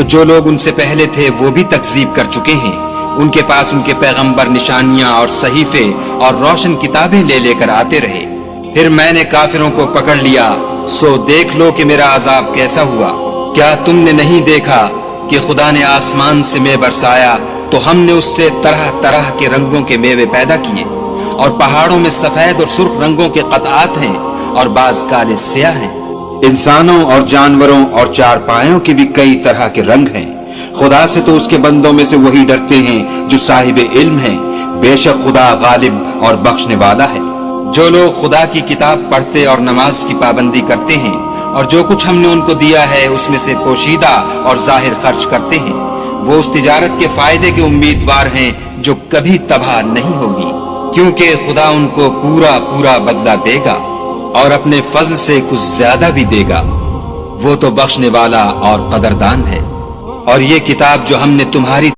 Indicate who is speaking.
Speaker 1: تو جو لوگ ان سے پہلے تھے وہ بھی تکذیب کر چکے ہیں۔ ان کے پاس ان کے پیغمبر نشانیاں اور صحیفے اور روشن کتابیں لے لے کر آتے رہے، پھر میں نے کافروں کو پکڑ لیا، سو دیکھ لو کہ میرا عذاب کیسا ہوا۔ کیا تم نے نہیں دیکھا کہ خدا نے آسمان سے مے برسایا تو ہم نے اس سے طرح طرح کے رنگوں کے میوے پیدا کیے، اور پہاڑوں میں سفید اور سرخ رنگوں کے قطعات ہیں اور بعض کالے سیاہ ہیں۔ انسانوں اور جانوروں اور چار پایوں کے بھی کئی طرح کے رنگ ہیں۔ خدا سے تو اس کے بندوں میں سے وہی ڈرتے ہیں جو صاحب علم ہیں، بے شک خدا غالب اور بخشنے والا ہے۔ جو لوگ خدا کی کتاب پڑھتے اور نماز کی پابندی کرتے ہیں اور جو کچھ ہم نے ان کو دیا ہے اس میں سے پوشیدہ اور ظاہر خرچ کرتے ہیں، وہ اس تجارت کے فائدے کے امیدوار ہیں جو کبھی تباہ نہیں ہوگی، کیونکہ خدا ان کو پورا پورا بدلہ دے گا اور اپنے فضل سے کچھ زیادہ بھی دے گا۔ وہ تو بخشنے والا اور قدردان ہے۔ اور یہ کتاب جو ہم نے تمہاری